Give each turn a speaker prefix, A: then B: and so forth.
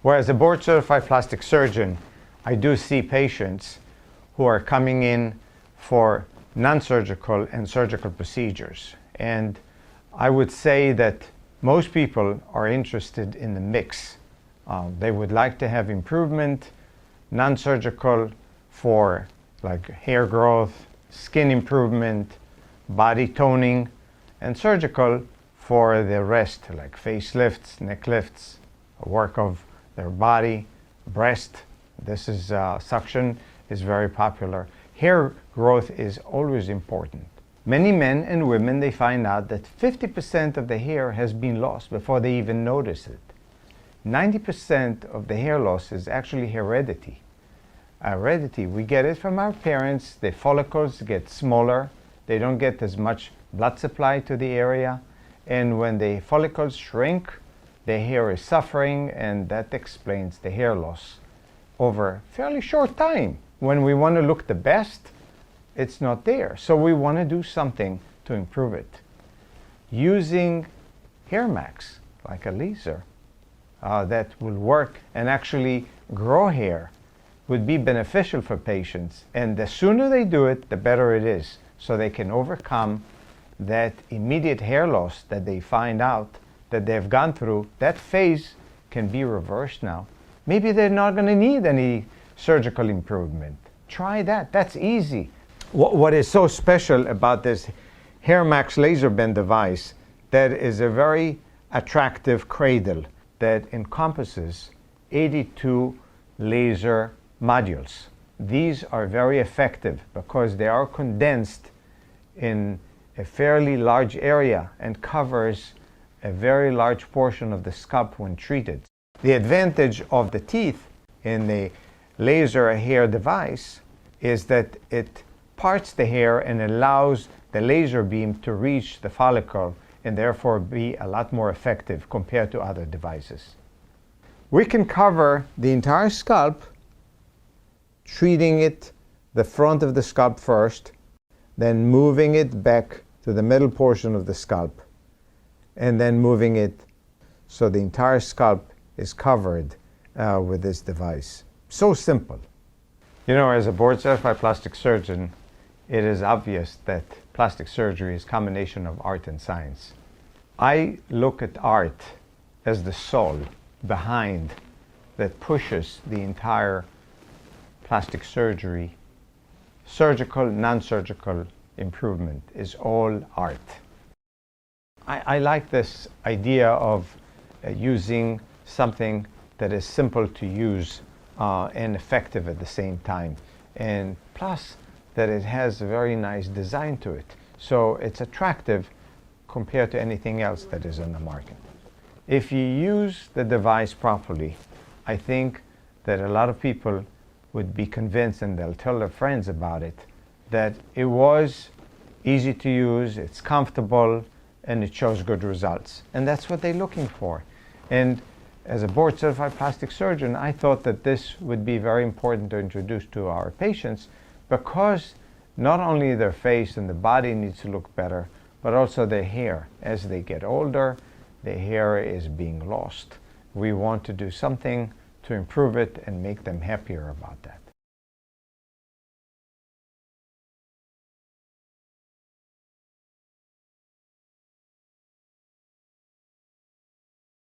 A: Whereas a board-certified plastic surgeon, I do see patients who are coming in for non-surgical and surgical procedures. And I would say that most people are interested in the mix. They would like to have improvement, non-surgical for like hair growth, skin improvement, body toning, and surgical for the rest, like facelifts, neck lifts, work of their body, breast. This is suction is very popular. Hair growth is always important. Many men and women, they find out that 50% of the hair has been lost before they even notice it. 90% of the hair loss is actually heredity. Heredity, we get it from our parents. The follicles get smaller. They don't get as much blood supply to the area. And when the follicles shrink, the hair is suffering, and that explains the hair loss over a fairly short time. When we want to look the best, it's not there. So we want to do something to improve it. Using hair max, like a laser, that will work and actually grow hair would be beneficial for patients. And the sooner they do it, the better it is. So they can overcome that immediate hair loss that they find out that they've gone through. That phase can be reversed now. Maybe they're not going to need any surgical improvement. Try that. That's easy. What is so special about this Hair Max laser bend device, that is a very attractive cradle that encompasses 82 laser modules. These are very effective because they are condensed in a fairly large area and covers a very large portion of the scalp when treated. The advantage of the teeth in the laser hair device is that it parts the hair and allows the laser beam to reach the follicle and therefore be a lot more effective compared to other devices. We can cover the entire scalp, treating it the front of the scalp first, then moving it back to the middle portion of the scalp, and then moving it so the entire scalp is covered with this device. So simple. You know, as a board-certified plastic surgeon, it is obvious that plastic surgery is a combination of art and science. I look at art as the soul behind that pushes the entire plastic surgery. Surgical, non-surgical improvement is all art. I like this idea of using something that is simple to use and effective at the same time. And plus, that it has a very nice design to it. So it's attractive compared to anything else that is on the market. If you use the device properly, I think that a lot of people would be convinced, and they'll tell their friends about it, that it was easy to use, it's comfortable, and it shows good results. And that's what they're looking for. And as a board-certified plastic surgeon, I thought that this would be very important to introduce to our patients, because not only their face and the body needs to look better, but also their hair. As they get older, their hair is being lost. We want to do something to improve it and make them happier about that.